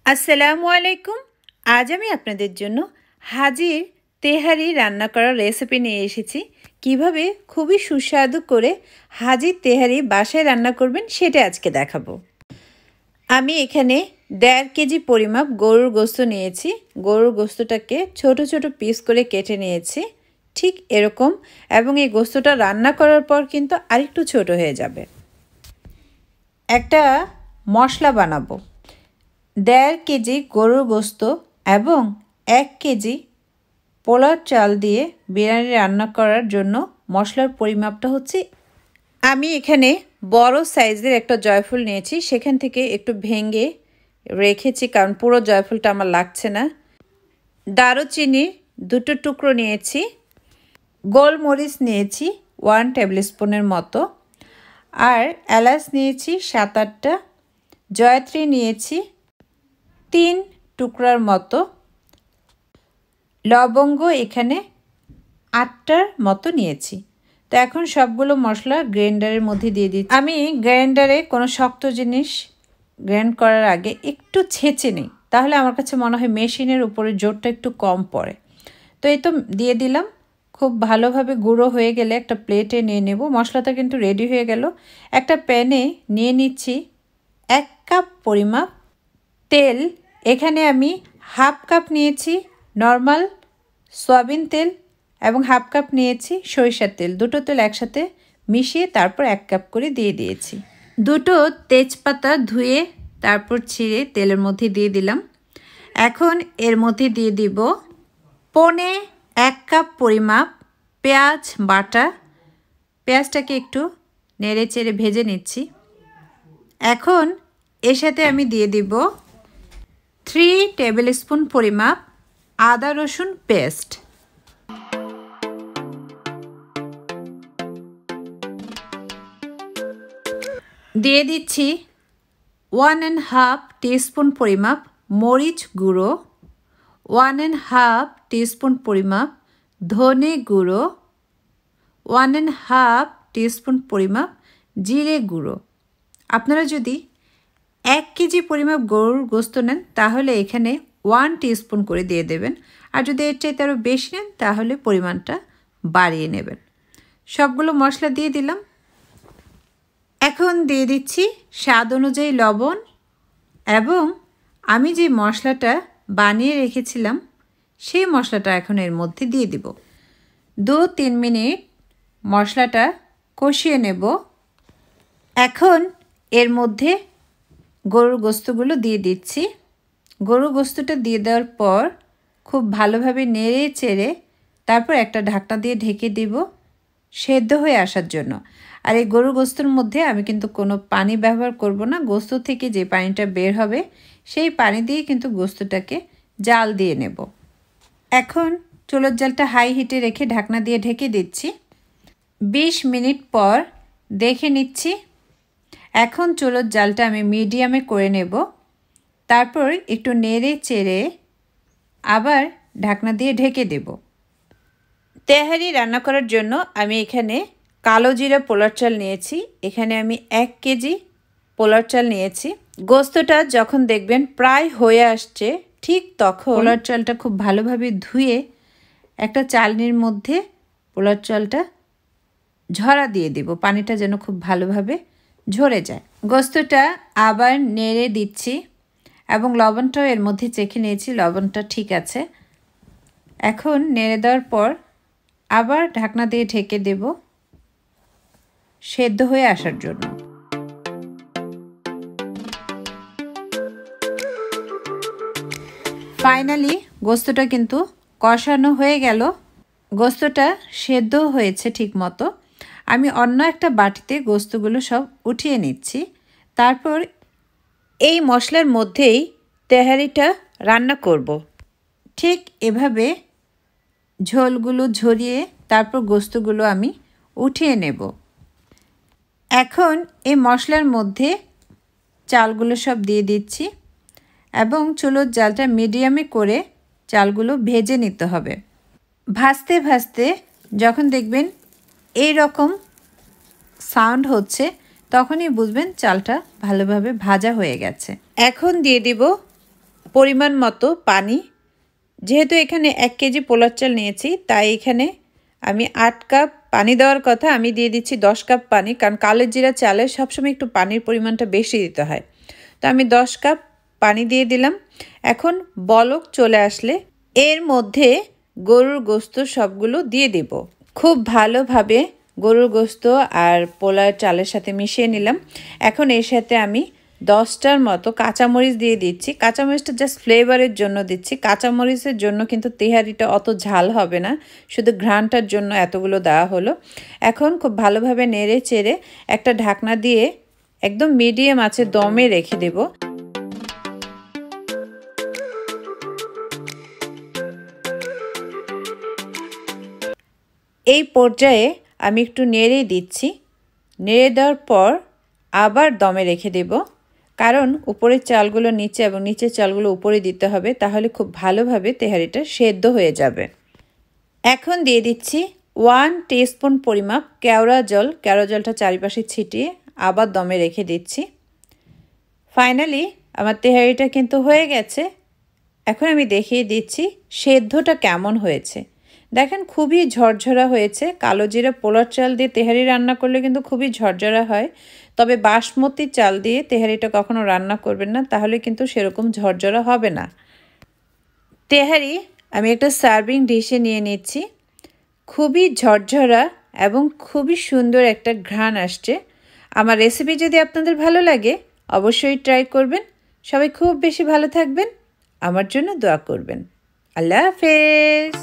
আসসালামু আলাইকুম। আজ আমি আপনাদের জন্য হাজির তেহারি রান্না করার রেসিপি নিয়ে এসেছি। কিভাবে খুবই সুস্বাদু করে হাজির তেহারি বাসায় রান্না করবেন সেটা আজকে দেখাবো। আমি এখানে 1.5 কেজি পরিমাপ গরুর গোশত নিয়েছি। গরুর গোশতটাকে ছোট ছোট পিস করে কেটে নিয়েছি, ঠিক এরকম। এবং এই গোশতটা রান্না করার পর কিন্তু আরেকটু ছোট হয়ে যাবে। একটা মশলা বানাবো। 1.5 কেজি গরুর গোশত এবং 1 কেজি পোলার চাল দিয়ে বিরিয়ানি রান্না করার জন্য মশলার পরিমাপটা হচ্ছে, আমি এখানে বড় সাইজের একটা জয়ফল নিয়েছি, সেখান থেকে একটু ভেঙে রেখেছি কারণ পুরো জয়ফলটা আমার লাগছে না। দারুচিনি 2 টুকরো নিয়েছি, গোলমরিচ নিয়েছি 1 টেবিল স্পুনের মতো, আর এলাচ নিয়েছি 7-8টা, জয়ত্রী নিয়েছি 3 টুকরার মতো, লবঙ্গ এখানে 8টার মতো নিয়েছি। তো এখন সবগুলো মশলা গ্রাইন্ডারের মধ্যে দিয়ে দিচ্ছি। আমি গ্রাইন্ডারে কোনো শক্ত জিনিস গ্রাইন্ড করার আগে একটু ছেঁচে নিই, তাহলে আমার কাছে মনে হয় মেশিনের উপরে জোরটা একটু কম পড়ে। তো এই তো দিয়ে দিলাম। খুব ভালোভাবে গুঁড়ো হয়ে গেলে একটা প্লেটে নিয়ে নেব। মশলাটা কিন্তু রেডি হয়ে গেল। একটা প্যানে নিয়ে নিচ্ছি 1 কাপ পরিমাপ তেল। এখানে আমি 1/2 কাপ নিয়েছি নর্মাল সয়াবিন তেল এবং 1/2 কাপ নিয়েছি সরিষার তেল। দুটো তেল একসাথে মিশিয়ে তারপর 1 কাপ করে দিয়ে দিয়েছি। দুটো তেজপাতা ধুয়ে তারপর ছিঁড়ে তেলের মধ্যে দিয়ে দিলাম। এখন এর মধ্যে দিয়ে দিব 1 কাপ পরিমাপ পেঁয়াজ বাটা। পেঁয়াজটাকে একটু নেড়ে চেড়ে ভেজে নিচ্ছি। এখন এর সাথে আমি দিয়ে দিব 3 টেবিল স্পুন পরিমাপ আদা রসুন পেস্ট। দিয়ে দিচ্ছি 1.5 টিস্পুন পরিমাপ মরিচ গুঁড়ো, 1.5 টিস্পুন পরিমাপ ধনে গুঁড়ো, 1.5 টিস্পুন পরিমাপ জিরে গুঁড়ো। আপনারা যদি 1 কেজি পরিমাপ গরুর গোশত নেন তাহলে এখানে 1 টিস্পুন করে দিয়ে দেবেন, আর যদি এর চাইতে আরও বেশি নেন তাহলে পরিমাণটা বাড়িয়ে নেবেন। সবগুলো মশলা দিয়ে দিলাম। এখন দিয়ে দিচ্ছি স্বাদ অনুযায়ী লবণ, এবং আমি যে মশলাটা বানিয়ে রেখেছিলাম সেই মশলাটা এখন এর মধ্যে দিয়ে দিব। 2-3 মিনিট মশলাটা কষিয়ে নেব। এখন এর মধ্যে গরুর গোশতগুলো দিয়ে দিচ্ছি। গরুর গোশতটা দিয়ে দেওয়ার পর খুব ভালোভাবে নেড়ে চেড়ে তারপর একটা ঢাকনা দিয়ে ঢেকে দেব সেদ্ধ হয়ে আসার জন্য। আর এই গরুর গোশতের মধ্যে আমি কিন্তু কোনো পানি ব্যবহার করব না। গোশত থেকে যে পানিটা বের হবে সেই পানি দিয়ে কিন্তু গোশতটাকে জাল দিয়ে নেব। এখন চুলোর জালটা হাই হিটে রেখে ঢাকনা দিয়ে ঢেকে দিচ্ছি। 20 মিনিট পর দেখে নিচ্ছি। এখন চুলোর জালটা আমি মিডিয়ামে করে নেব। তারপর একটু নেড়ে চেড়ে আবার ঢাকনা দিয়ে ঢেকে দেব। তেহারি রান্না করার জন্য আমি এখানে কালো জিরা পোলার চাল নিয়েছি। এখানে আমি 1 কেজি পোলার চাল নিয়েছি। গোশতটা যখন দেখবেন প্রায় হয়ে আসছে ঠিক তখন পোলার চালটা খুব ভালোভাবে ধুয়ে একটা চালনির মধ্যে পোলার চালটা ঝরা দিয়ে দেব, পানিটা যেন খুব ভালোভাবে ঝরে যায়। গোশতটা আবার নেড়ে দিচ্ছি এবং লবণটাও এর মধ্যে চেখে নিয়েছি, লবণটা ঠিক আছে। এখন নেড়ে দেওয়ার পর আবার ঢাকনা দিয়ে ঢেকে দেব সেদ্ধ হয়ে আসার জন্য। ফাইনালি গোশতটা কিন্তু কষানো হয়ে গেল। গোশতটা সেদ্ধ হয়েছে ঠিক মতো। আমি অন্য একটা বাটিতে গোশতগুলো সব উঠিয়ে নিচ্ছি। তারপর এই মশলার মধ্যেই তেহারিটা রান্না করব। ঠিক এভাবে ঝোলগুলো ঝরিয়ে তারপর গোশতগুলো আমি উঠিয়ে নেব। এখন এই মশলার মধ্যে চালগুলো সব দিয়ে দিচ্ছি এবং চুলোর জালটা মিডিয়ামে করে চালগুলো ভেজে নিতে হবে। ভাজতে ভাজতে যখন দেখবেন এই রকম সাউন্ড হচ্ছে তখনই বুঝবেন চালটা ভালোভাবে ভাজা হয়ে গেছে। এখন দিয়ে দিব পরিমাণ মতো পানি। যেহেতু এখানে 1 কেজি পোলার চাল নিয়েছি তাই এখানে আমি 8 কাপ পানি দেওয়ার কথা, আমি দিয়ে দিচ্ছি 10 কাপ পানি, কারণ কালো জিরা চালে সবসময় একটু পানির পরিমাণটা বেশি দিতে হয়। তো আমি 10 কাপ পানি দিয়ে দিলাম। এখন বলক চলে আসলে এর মধ্যে গরুর গোশত সবগুলো দিয়ে দেব। খুব ভালোভাবে গরুর গোশত আর পোলার চালের সাথে মিশিয়ে নিলাম। এখন এর সাথে আমি 10টার মতো কাঁচামরিচ দিয়ে দিচ্ছি। কাঁচামরিচটা জাস্ট ফ্লেভারের জন্য দিচ্ছি। কাঁচামরিচের জন্য কিন্তু তেহারিটা অত ঝাল হবে না, শুধু ঘ্রাণটার জন্য এতগুলো দেওয়া হলো। এখন খুব ভালোভাবে নেড়ে চেড়ে একটা ঢাকনা দিয়ে একদম মিডিয়াম আঁচে দমে রেখে দেব। এই পর্যায়ে আমি একটু নেড়ে দিচ্ছি। নেড়ে দেওয়ার পর আবার দমে রেখে দেব, কারণ উপরের চালগুলো নিচে এবং নিচের চালগুলো উপরে দিতে হবে, তাহলে খুব ভালোভাবে তেহারিটা সেদ্ধ হয়ে যাবে। এখন দিয়ে দিচ্ছি 1 টিস্পুন পরিমাপ কেওড়া জল। কেওড়া জলটা চারিপাশে ছিটিয়ে আবার দমে রেখে দিচ্ছি। ফাইনালি আমার তেহারিটা কিন্তু হয়ে গেছে। এখন আমি দেখিয়ে দিচ্ছি সেদ্ধটা কেমন হয়েছে। দেখেন খুবই ঝরঝরা হয়েছে। কালো জিরা পোলার চাল দিয়ে তেহারি রান্না করলে কিন্তু খুবই ঝরঝরা হয়, তবে বাসমতি চাল দিয়ে তেহারিটা কখনো রান্না করবেন না, তাহলে কিন্তু সেরকম ঝরঝরা হবে না। তেহারি আমি একটা সার্ভিং ডিশে নিয়ে নিচ্ছি। খুবই ঝরঝরা এবং খুবই সুন্দর একটা ঘ্রাণ আসছে। আমার রেসিপি যদি আপনাদের ভালো লাগে অবশ্যই ট্রাই করবেন। সবাই খুব বেশি ভালো থাকবেন, আমার জন্য দোয়া করবেন। আল্লাহ হাফেজ।